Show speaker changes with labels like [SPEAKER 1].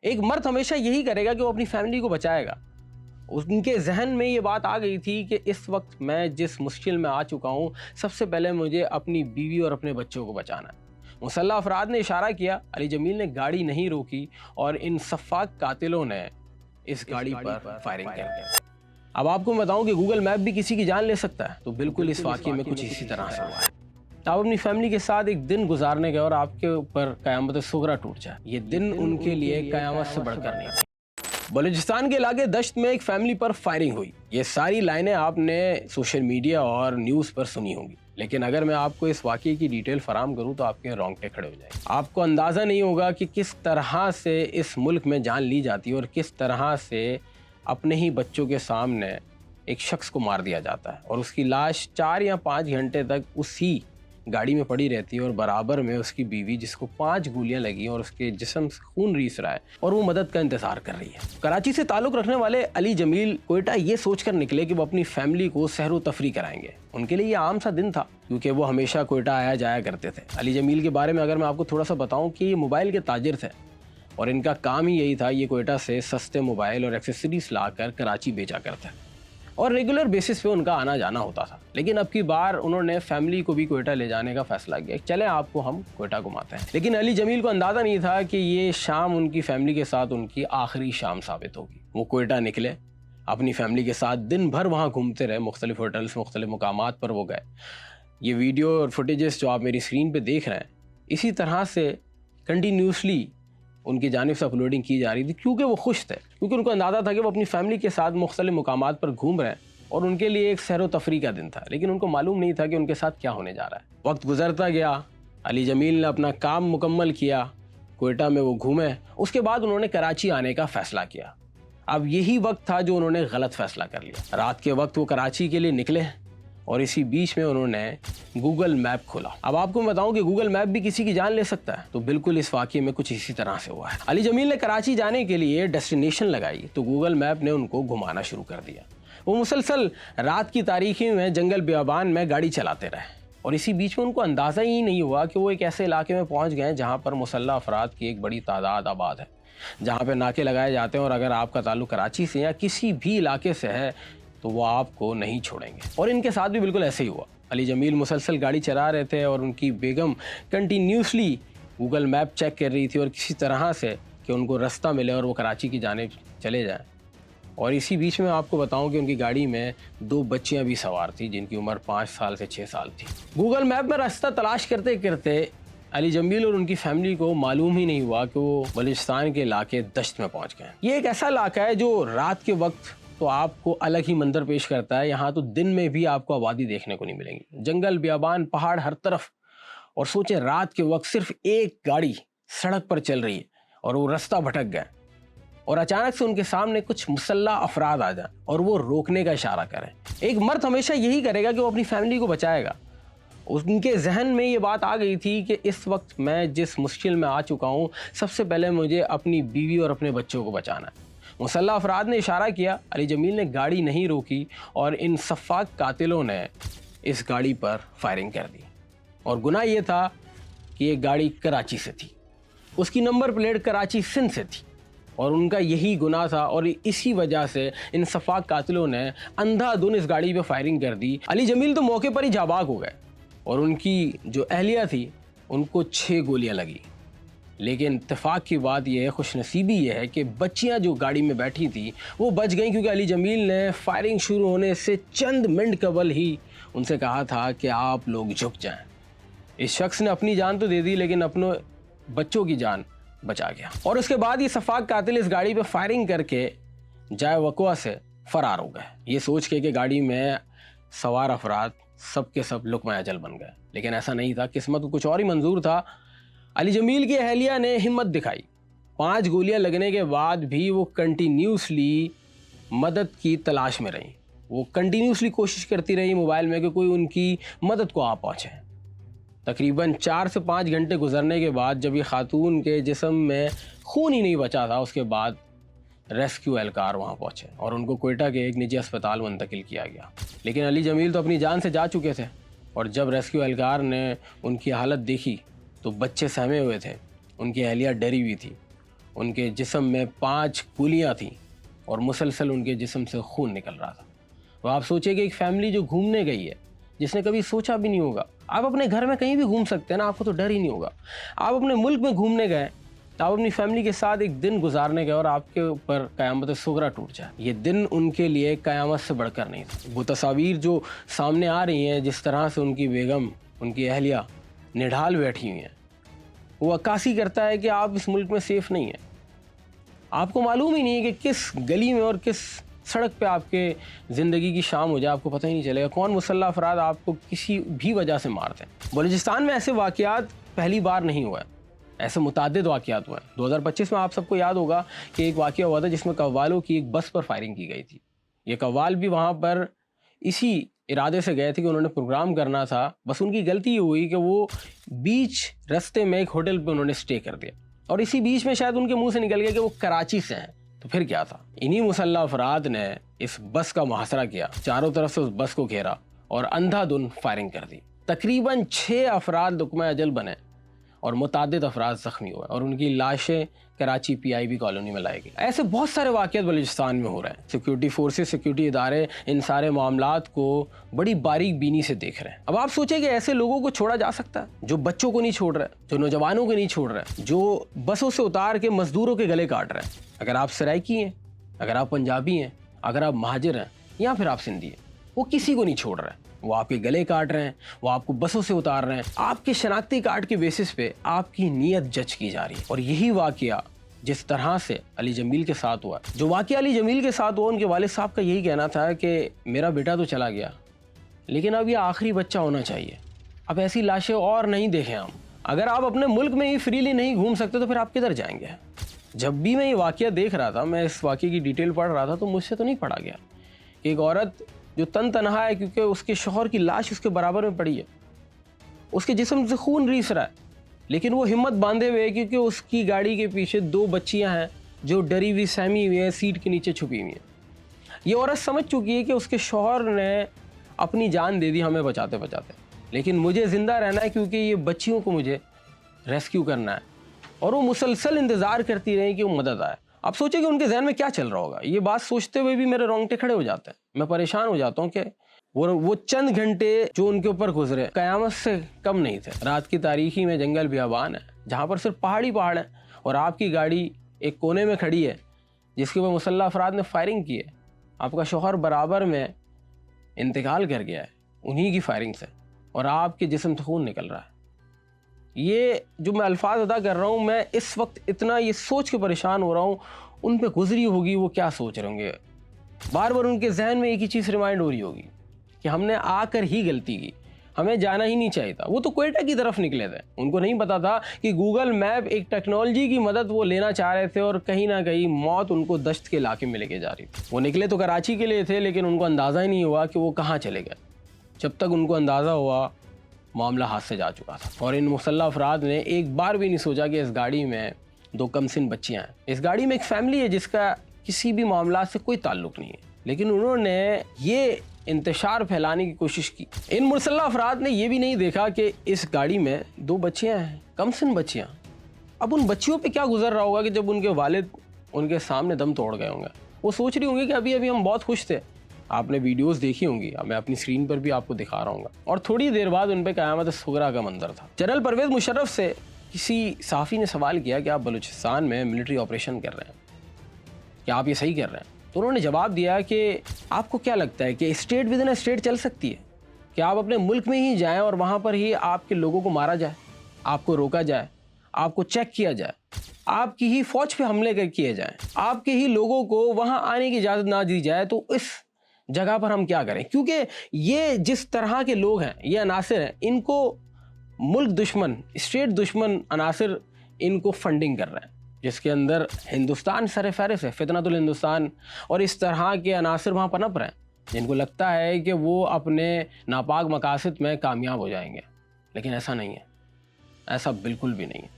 [SPEAKER 1] ایک مرد ہمیشہ یہی کرے گا کہ وہ اپنی فیملی کو بچائے گا۔ ان کے ذہن میں یہ بات آ گئی تھی کہ اس وقت میں جس مشکل میں آ چکا ہوں، سب سے پہلے مجھے اپنی بیوی اور اپنے بچوں کو بچانا ہے۔ مسلح افراد نے اشارہ کیا، علی جمیل نے گاڑی نہیں روکی اور ان سفاک قاتلوں نے اس گاڑی پر فائرنگ کر دی۔ اب آپ کو بتاؤں کہ گوگل میپ بھی کسی کی جان لے سکتا ہے، تو بالکل اس واقعے میں کچھ اسی طرح سے ہوا ہے۔ آپ اپنی فیملی کے ساتھ ایک دن گزارنے گئے اور آپ کے اوپر قیامت صغریٰ ٹوٹ جائے، یہ دن ان کے لیے قیامت سے بڑھ کر نہیں تھی۔ بلوچستان کے علاقے دشت میں ایک فیملی پر فائرنگ ہوئی۔ یہ ساری لائنیں آپ نے سوشل میڈیا اور نیوز پر سنی ہوں گی، لیکن اگر میں آپ کو اس واقعے کی ڈیٹیل فراہم کروں تو آپ کے رونگٹے کھڑے ہو جائیں گے۔ آپ کو اندازہ نہیں ہوگا کہ کس طرح سے اس ملک میں جان لی جاتی ہے اور کس طرح سے اپنے ہی بچوں کے سامنے ایک شخص کو مار دیا جاتا ہے، اور اس کی لاش 4 یا 5 گھنٹے تک اسی گاڑی میں پڑی رہتی ہے، اور برابر میں اس کی بیوی جس کو 5 گولیاں لگی اور اس کے جسم سے خون ریس رہا ہے اور وہ مدد کا انتظار کر رہی ہے۔ کراچی سے تعلق رکھنے والے علی جمیل کوئٹہ یہ سوچ کر نکلے کہ وہ اپنی فیملی کو سیر و تفریح کرائیں گے۔ ان کے لیے یہ عام سا دن تھا کیونکہ وہ ہمیشہ کوئٹہ آیا جایا کرتے تھے۔ علی جمیل کے بارے میں اگر میں آپ کو تھوڑا سا بتاؤں کہ یہ موبائل کے تاجر تھے اور ان کا کام ہی یہی تھا، یہ کوئٹہ سے سستے موبائل اور ایکسیسریز لا کر کراچی بیچا کرتے اور ریگولر بیسس پہ ان کا آنا جانا ہوتا تھا۔ لیکن اب کی بار انہوں نے فیملی کو بھی کوئٹہ لے جانے کا فیصلہ کیا، چلیں آپ کو ہم کوئٹہ گھماتے ہیں۔ لیکن علی جمیل کو اندازہ نہیں تھا کہ یہ شام ان کی فیملی کے ساتھ ان کی آخری شام ثابت ہوگی۔ وہ کوئٹہ نکلے، اپنی فیملی کے ساتھ دن بھر وہاں گھومتے رہے، مختلف ہوٹلز، مختلف مقامات پر وہ گئے۔ یہ ویڈیو اور فوٹیجز جو آپ میری اسکرین پہ دیکھ رہے ہیں، اسی طرح سے کنٹینیوسلی ان کی جانب سے اپلوڈنگ کی جا رہی تھی، کیونکہ وہ خوش تھے، کیونکہ ان کو اندازہ تھا کہ وہ اپنی فیملی کے ساتھ مختلف مقامات پر گھوم رہے ہیں اور ان کے لیے ایک سیر و تفریح کا دن تھا۔ لیکن ان کو معلوم نہیں تھا کہ ان کے ساتھ کیا ہونے جا رہا ہے۔ وقت گزرتا گیا، علی جمیل نے اپنا کام مکمل کیا، کوئٹہ میں وہ گھومے، اس کے بعد انہوں نے کراچی آنے کا فیصلہ کیا۔ اب یہی وقت تھا جو انہوں نے غلط فیصلہ کر لیا۔ رات کے وقت وہ کراچی کے لیے نکلے اور اسی بیچ میں انہوں نے گوگل میپ کھولا۔ اب آپ کو میں بتاؤں کہ گوگل میپ بھی کسی کی جان لے سکتا ہے، تو بالکل اس واقعے میں کچھ اسی طرح سے ہوا ہے۔ علی جمیل نے کراچی جانے کے لیے ڈیسٹینیشن لگائی تو گوگل میپ نے ان کو گھمانا شروع کر دیا۔ وہ مسلسل رات کی تاریکی میں جنگل بیابان میں گاڑی چلاتے رہے، اور اسی بیچ میں ان کو اندازہ ہی نہیں ہوا کہ وہ ایک ایسے علاقے میں پہنچ گئے جہاں پر مسلح افراد کی ایک بڑی تعداد آباد ہے، جہاں پہ ناکے لگائے جاتے ہیں، اور اگر آپ کا تعلق کراچی سے یا کسی بھی علاقے سے ہے تو وہ آپ کو نہیں چھوڑیں گے۔ اور ان کے ساتھ بھی بالکل ایسے ہی ہوا۔ علی جمیل مسلسل گاڑی چلا رہے تھے اور ان کی بیگم کنٹینیوسلی گوگل میپ چیک کر رہی تھی، اور کسی طرح سے کہ ان کو راستہ ملے اور وہ کراچی کی جانب چلے جائیں۔ اور اسی بیچ میں آپ کو بتاؤں کہ ان کی گاڑی میں 2 بچیاں بھی سوار تھیں جن کی عمر 5 سال سے 6 سال تھی۔ گوگل میپ میں راستہ تلاش کرتے کرتے علی جمیل اور ان کی فیملی کو معلوم ہی نہیں ہوا کہ وہ بلوچستان کے علاقے دشت میں پہنچ گئے۔ یہ ایک ایسا علاقہ ہے جو رات کے وقت تو آپ کو الگ ہی منظر پیش کرتا ہے۔ یہاں تو دن میں بھی آپ کو آبادی دیکھنے کو نہیں ملیں گی، جنگل، بیابان، پہاڑ ہر طرف، اور سوچیں رات کے وقت صرف ایک گاڑی سڑک پر چل رہی ہے اور وہ راستہ بھٹک گئے، اور اچانک سے ان کے سامنے کچھ مسلح افراد آ جائیں اور وہ روکنے کا اشارہ کریں۔ ایک مرد ہمیشہ یہی کرے گا کہ وہ اپنی فیملی کو بچائے گا۔ ان کے ذہن میں یہ بات آ گئی تھی کہ اس وقت میں جس مشکل میں آ چکا ہوں، سب سے پہلے مجھے اپنی بیوی اور اپنے بچوں کو بچانا ہے۔ مسلح افراد نے اشارہ کیا، علی جمیل نے گاڑی نہیں روکی اور ان سفاک قاتلوں نے اس گاڑی پر فائرنگ کر دی، اور گناہ یہ تھا کہ یہ گاڑی کراچی سے تھی، اس کی نمبر پلیٹ کراچی سندھ سے تھی، اور ان کا یہی گناہ تھا، اور اسی وجہ سے ان سفاک قاتلوں نے اندھا دھند اس گاڑی پہ فائرنگ کر دی۔ علی جمیل تو موقع پر ہی جاں بحق ہو گئے، اور ان کی جو اہلیہ تھی ان کو 6 گولیاں لگی۔ لیکن اتفاق کی بات یہ ہے، خوش نصیبی یہ ہے کہ بچیاں جو گاڑی میں بیٹھی تھیں وہ بچ گئیں، کیونکہ علی جمیل نے فائرنگ شروع ہونے سے چند منٹ قبل ہی ان سے کہا تھا کہ آپ لوگ جھک جائیں۔ اس شخص نے اپنی جان تو دے دی لیکن اپنے بچوں کی جان بچا گیا، اور اس کے بعد یہ سفاک قاتل اس گاڑی پہ فائرنگ کر کے جائے وقوع سے فرار ہو گئے، یہ سوچ کے کہ گاڑی میں سوار افراد سب کے سب لقمہ اجل بن گئے۔ لیکن ایسا نہیں تھا، قسمت کو کچھ اور ہی منظور تھا۔ علی جمیل کی اہلیہ نے ہمت دکھائی، 5 گولیاں لگنے کے بعد بھی وہ کنٹینیوسلی مدد کی تلاش میں رہیں، وہ کنٹینیوسلی کوشش کرتی رہی موبائل میں کہ کوئی ان کی مدد کو آ پہنچے۔ تقریباً 4 سے 5 گھنٹے گزرنے کے بعد جب یہ خاتون کے جسم میں خون ہی نہیں بچا تھا، اس کے بعد ریسکیو اہلکار وہاں پہنچے اور ان کو کوئٹہ کے ایک نجی اسپتال منتقل کیا گیا۔ لیکن علی جمیل تو اپنی جان سے جا چکے تھے، اور جب ریسکیو اہلکار نے ان کی حالت دیکھی تو بچے سہمے ہوئے تھے، ان کی اہلیہ ڈری ہوئی تھی، ان کے جسم میں 5 گولیاں تھیں اور مسلسل ان کے جسم سے خون نکل رہا تھا۔ تو آپ سوچیں کہ ایک فیملی جو گھومنے گئی ہے، جس نے کبھی سوچا بھی نہیں ہوگا، آپ اپنے گھر میں کہیں بھی گھوم سکتے ہیں نا، آپ کو تو ڈر ہی نہیں ہوگا۔ آپ اپنے ملک میں گھومنے گئے، آپ اپنی فیملی کے ساتھ ایک دن گزارنے گئے اور آپ کے اوپر قیامت صغریٰ ٹوٹ جائے، یہ دن ان کے لیے قیامت سے بڑھ کر نہیں تھا۔ وہ تصاویر جو سامنے آ رہی ہیں، جس طرح سے ان کی بیگم، ان کی اہلیہ نڈھال بیٹھی ہوئی ہیں، وہ عکاسی کرتا ہے کہ آپ اس ملک میں سیف نہیں ہیں۔ آپ کو معلوم ہی نہیں ہے کہ کس گلی میں اور کس سڑک پہ آپ کے زندگی کی شام ہو جائے، آپ کو پتہ ہی نہیں چلے گا کون مسلح افراد آپ کو کسی بھی وجہ سے مارتے ہیں۔ بلوچستان میں ایسے واقعات پہلی بار نہیں ہوا ہے، ایسے متعدد واقعات ہوئے ہیں۔ 2025 میں آپ سب کو یاد ہوگا کہ ایک واقعہ ہوا تھا جس میں قوالوں کی ایک بس پر فائرنگ کی گئی تھی۔ یہ قوال بھی وہاں پر اسی ارادے سے گئے تھے کہ انہوں نے پروگرام کرنا تھا، بس ان کی غلطی یہ ہوئی کہ وہ بیچ رستے میں ایک ہوٹل پہ انہوں نے سٹے کر دیا، اور اسی بیچ میں شاید ان کے منہ سے نکل گیا کہ وہ کراچی سے ہیں۔ تو پھر کیا تھا، انہی مسلح افراد نے اس بس کا محاصرہ کیا، چاروں طرف سے اس بس کو گھیرا اور اندھا دھند فائرنگ کر دی۔ تقریباً 6 افراد لقمہ اجل بنے اور متعدد افراد زخمی ہوئے، اور ان کی لاشیں کراچی PIB کالونی میں لائی گئی۔ ایسے بہت سارے واقعات بلوچستان میں ہو رہے ہیں۔ سیکیورٹی فورسز، سیکیورٹی ادارے ان سارے معاملات کو بڑی باریک بینی سے دیکھ رہے ہیں۔ اب آپ سوچیں کہ ایسے لوگوں کو چھوڑا جا سکتا ہے جو بچوں کو نہیں چھوڑ رہے، جو نوجوانوں کو نہیں چھوڑ رہے، جو بسوں سے اتار کے مزدوروں کے گلے کاٹ رہے ہیں؟ اگر آپ سرائکی ہیں، اگر آپ پنجابی ہیں، اگر آپ مہاجر ہیں، یا پھر آپ سندھی ہیں، وہ کسی کو نہیں چھوڑ رہے۔ وہ آپ کے گلے کاٹ رہے ہیں، وہ آپ کو بسوں سے اتار رہے ہیں، آپ کے شناختی کارڈ کے بیسس پہ آپ کی نیت جج کی جا رہی ہے۔ اور یہی واقعہ جس طرح سے علی جمیل کے ساتھ ہوا، جو واقعہ علی جمیل کے ساتھ ہوا، ان کے والد صاحب کا یہی کہنا تھا کہ میرا بیٹا تو چلا گیا، لیکن اب یہ آخری بچہ ہونا چاہیے، اب ایسی لاشیں اور نہیں دیکھیں ہم۔ اگر آپ اپنے ملک میں ہی فریلی نہیں گھوم سکتے تو پھر آپ کدھر جائیں گے؟ جب بھی میں یہ واقعہ دیکھ رہا تھا، میں اس واقعے کی ڈیٹیل پڑھ رہا تھا، تو مجھ سے تو نہیں پڑھا گیا کہ ایک عورت جو تن تنہا ہے کیونکہ اس کے شوہر کی لاش اس کے برابر میں پڑی ہے، اس کے جسم سے خون ریس رہا ہے، لیکن وہ ہمت باندھے ہوئے کیونکہ اس کی گاڑی کے پیچھے 2 بچیاں ہیں جو ڈری ہوئی سہمی ہوئی ہیں، سیٹ کے نیچے چھپی ہوئی ہیں۔ یہ عورت سمجھ چکی ہے کہ اس کے شوہر نے اپنی جان دے دی ہمیں بچاتے بچاتے، لیکن مجھے زندہ رہنا ہے کیونکہ یہ بچیوں کو مجھے ریسکیو کرنا ہے، اور وہ مسلسل انتظار کرتی رہی کہ وہ مدد آئے۔ اب سوچیں کہ ان کے ذہن میں کیا چل رہا ہوگا۔ یہ بات سوچتے ہوئے بھی میرے رونگٹے کھڑے ہو جاتے ہیں، میں پریشان ہو جاتا ہوں کہ وہ چند گھنٹے جو ان کے اوپر گزرے قیامت سے کم نہیں تھے۔ رات کی تاریکی میں جنگل بیابان ہے جہاں پر صرف پہاڑی پہاڑ ہیں، اور آپ کی گاڑی ایک کونے میں کھڑی ہے جس کے اوپر مسلح افراد نے فائرنگ کی ہے، آپ کا شوہر برابر میں انتقال کر گیا ہے انہی کی فائرنگ سے، اور آپ کے جسم سے خون نکل رہا ہے۔ یہ جو میں الفاظ ادا کر رہا ہوں، میں اس وقت اتنا یہ سوچ کے پریشان ہو رہا ہوں، ان پہ گزری ہوگی وہ کیا سوچ رہے ہوں گے۔ بار بار ان کے ذہن میں ایک ہی چیز ریمائنڈ ہو رہی ہوگی کہ ہم نے آ کر ہی غلطی کی، ہمیں جانا ہی نہیں چاہیے تھا۔ وہ تو کوئٹہ کی طرف نکلے تھے، ان کو نہیں پتا تھا کہ گوگل میپ ایک ٹیکنالوجی کی مدد وہ لینا چاہ رہے تھے، اور کہیں نہ کہیں موت ان کو دشت کے علاقے میں لے کے جا رہی تھی۔ وہ نکلے تو کراچی کے لیے تھے، لیکن ان کو اندازہ ہی نہیں ہوا کہ وہ کہاں چلے گئے۔ جب تک ان کو اندازہ ہوا، معاملہ ہاتھ سے جا چکا تھا، اور ان مسلح افراد نے ایک بار بھی نہیں سوچا کہ اس گاڑی میں 2 کمسن بچیاں ہیں، اس گاڑی میں ایک فیملی ہے جس کا کسی بھی معاملات سے کوئی تعلق نہیں ہے، لیکن انہوں نے یہ انتشار پھیلانے کی کوشش کی۔ ان مسلح افراد نے یہ بھی نہیں دیکھا کہ اس گاڑی میں 2 بچیاں ہیں، کمسن بچیاں۔ اب ان بچیوں پہ کیا گزر رہا ہوگا کہ جب ان کے والد ان کے سامنے دم توڑ گئے ہوں گے، وہ سوچ رہی ہوں گی کہ ابھی ہم بہت خوش تھے۔ آپ نے ویڈیوز دیکھی ہوں گی، میں اپنی اسکرین پر بھی آپ کو دکھا رہا ہوں گا، اور تھوڑی دیر بعد ان پہ قیامت صغریٰ کا منظر تھا۔ جنرل پرویز مشرف سے کسی صحافی نے سوال کیا کہ آپ بلوچستان میں ملٹری آپریشن کر رہے ہیں، کیا آپ یہ صحیح کر رہے ہیں؟ تو انہوں نے جواب دیا کہ آپ کو کیا لگتا ہے کہ اسٹیٹ ود ان اسٹیٹ چل سکتی ہے؟ کہ آپ اپنے ملک میں ہی جائیں اور وہاں پر ہی آپ کے لوگوں کو مارا جائے، آپ کو روکا جائے، آپ کو چیک کیا جائے، آپ کی ہی فوج پہ حملے کیے جائیں، آپ کے ہی لوگوں کو وہاں آنے کی اجازت نہ دی جائے، تو اس جگہ پر ہم کیا کریں؟ کیونکہ یہ جس طرح کے لوگ ہیں، یہ عناصر ہیں، ان کو ملک دشمن، اسٹیٹ دشمن عناصر ان کو فنڈنگ کر رہے ہیں، جس کے اندر ہندوستان سر فہرست ہے، فتنۃ الہندوستان، اور اس طرح کے عناصر وہاں پنپ رہے ہیں جن کو لگتا ہے کہ وہ اپنے ناپاک مقاصد میں کامیاب ہو جائیں گے، لیکن ایسا نہیں ہے، ایسا بالکل بھی نہیں ہے۔